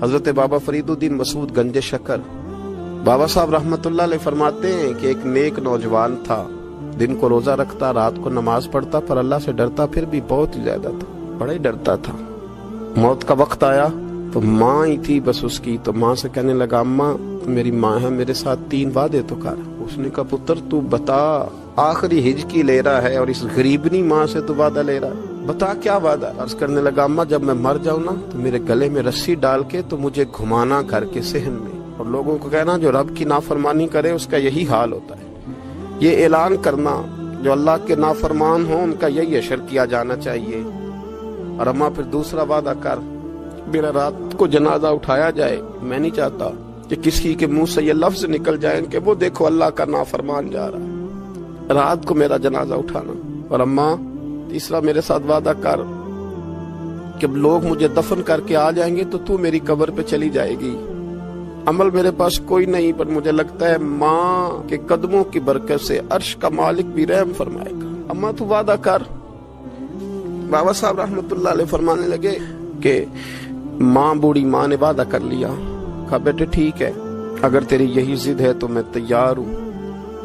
حضرت بابا فریدالدین مسعود گنج شکر بابا صاحب رحمتullah علیہ فرماتے ہیں کہ ایک نیک نوجوان تھا، دن کو روزہ رکھتا، رات کو نماز پڑھتا، پر اللہ سے ڈرتا پھر بھی بہت ہی زیادہ تھا، بڑا ہی ڈرتا تھا۔ موت کا وقت آیا تو ماں ہی تھی بس اس کی، تو ماں سے کہنے لگا اماں میری ماں ہے، میرے ساتھ 3 وعدے تو کر۔ اس نے کہا پتر تو بتا، آخری ہجکی لے رہا ہے اور اس غریبنی ماں سے تو وعدہ لے رہا ہے، بتا کیا وعدہ۔ عرض کرنے لگا اماں جب میں مر جاؤں نا تو میرے گلے میں رسی ڈال کے تو مجھے گھمانا گھر کے صحن میں، اور لوگوں کو کہنا جو رب کی نافرمانی کرے اس کا یہی حال ہوتا ہے۔ یہ اعلان کرنا جو اللہ کے نافرمان ہوں ان کا یہی اشر کیا جانا چاہیے۔ اور اماں پھر دوسرا وعدہ کر، میرا رات کو جنازہ اٹھایا جائے، میں نہیں چاہتا کہ کسی کے منہ سے یہ لفظ نکل جائیں کہ وہ دیکھو اللہ کا نافرمان جا رہا ہے، رات کو میرا جنازہ اٹھانا۔ اور اماں تیسرا میرے ساتھ وعدہ کر کہ لوگ مجھے دفن کر کے آ جائیں گے تو میری قبر پہ چلی جائے گی۔ عمل میرے پاس کوئی نہیں، پر مجھے لگتا ہے ماں کے قدموں کی برکت سے عرش کا مالک بھی رحم فرمائے گا، اماں تو وعدہ کر۔ بابا صاحب رحمتullah علیہ فرمانے لگے کہ ماں بوڑھی ماں نے وعدہ کر لیا، کہا بیٹے ٹھیک ہے اگر تیری یہی ضد ہے تو میں تیار ہوں۔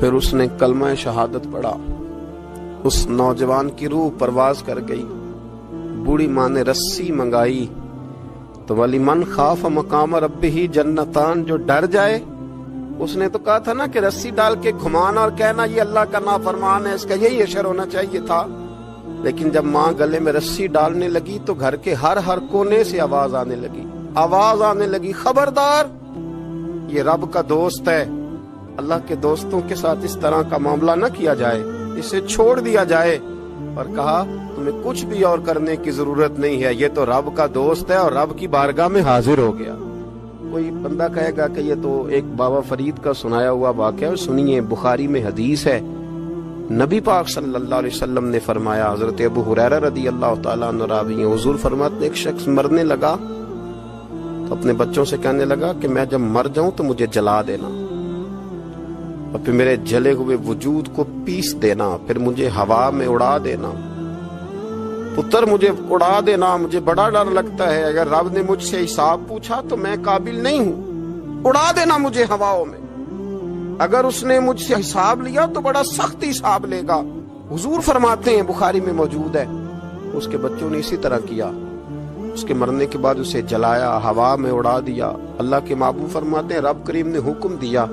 پھر اس نے کلمہ شہادت پڑھا، اس نوجوان کی روح پرواز کر گئی۔ بوڑھی ماں نے رسی منگائی تو وَلِمَنْ خَافَ مَقَامَ رَبِّهِ جنتان، جو ڈر جائے، اس نے تو کہا تھا نا کہ رسی ڈال کے گھمانا اور کہنا یہ اللہ کا نافرمان ہے، اس کا یہی اشر ہونا چاہیے تھا۔ لیکن جب ماں گلے میں رسی ڈالنے لگی تو گھر کے ہر کونے سے آواز آنے لگی خبردار یہ رب کا دوست ہے، اللہ کے دوستوں کے ساتھ اس طرح کا معاملہ نہ کیا جائے، اسے چھوڑ دیا جائے۔ اور کہا تمہیں کچھ بھی اور کرنے کی ضرورت نہیں ہے، یہ تو رب کا دوست ہے اور رب کی بارگاہ میں حاضر ہو گیا۔ کوئی بندہ کہے گا کہ یہ تو ایک بابا فرید کا سنایا ہوا واقعہ ہے، سنیے بخاری میں حدیث ہے، نبی پاک صلی اللہ علیہ وسلم نے فرمایا، حضرت ابو ہریرہ رضی اللہ تعالیٰ عنہ راوی ہیں، حضور فرماتے ہیں ایک شخص مرنے لگا تو اپنے بچوں سے کہنے لگا کہ میں جب مر جاؤں تو مجھے جلا دینا اور پھر میرے جلے ہوئے وجود کو پیس دینا، پھر مجھے ہوا میں اڑا دینا۔ پتر مجھے اڑا دینا، مجھے بڑا ڈر لگتا ہے، اگر رب نے مجھ سے حساب پوچھا تو میں قابل نہیں ہوں، اڑا دینا مجھے ہواؤں میں، اگر اس نے مجھ سے حساب لیا تو بڑا سخت حساب لے گا۔ حضور فرماتے ہیں بخاری میں موجود ہے، اس کے بچوں نے اسی طرح کیا، اس کے مرنے کے بعد اسے جلایا، ہوا میں اڑا دیا۔ اللہ کے محبوب فرماتے ہیں رب کریم نے حکم دیا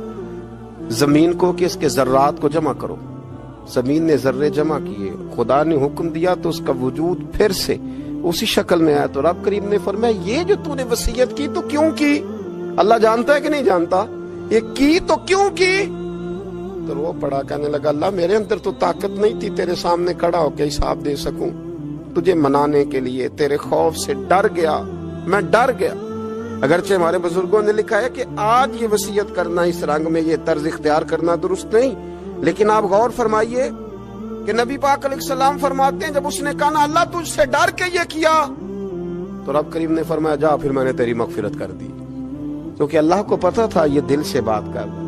زمین کو کہ اس کے ذرات کو جمع کرو، زمین نے ذرے جمع کیے، خدا نے حکم دیا تو اس کا وجود پھر سے اسی شکل میں آیا۔ تو رب کریم نے فرمایا یہ جو تو نے وصیت کی تو کیوں کی؟ اللہ جانتا ہے کہ نہیں جانتا؟ یہ کی تو کیوں کی؟ تو وہ پڑا کہنے لگا اللہ میرے اندر تو طاقت نہیں تھی تیرے سامنے کھڑا ہو کے حساب دے سکوں، تجھے منانے کے لیے تیرے خوف سے ڈر گیا، میں ڈر گیا۔ اگرچہ ہمارے بزرگوں نے لکھا ہے کہ آج یہ وصیت کرنا اس رنگ میں، یہ طرز اختیار کرنا درست نہیں، لیکن آپ غور فرمائیے کہ نبی پاک علیہ السلام فرماتے ہیں جب اس نے کہا نا اللہ تجھ سے ڈر کے یہ کیا، تو رب کریم نے فرمایا جا پھر میں نے تیری مغفرت کر دی، کیونکہ اللہ کو پتا تھا یہ دل سے بات کر رہا ہے۔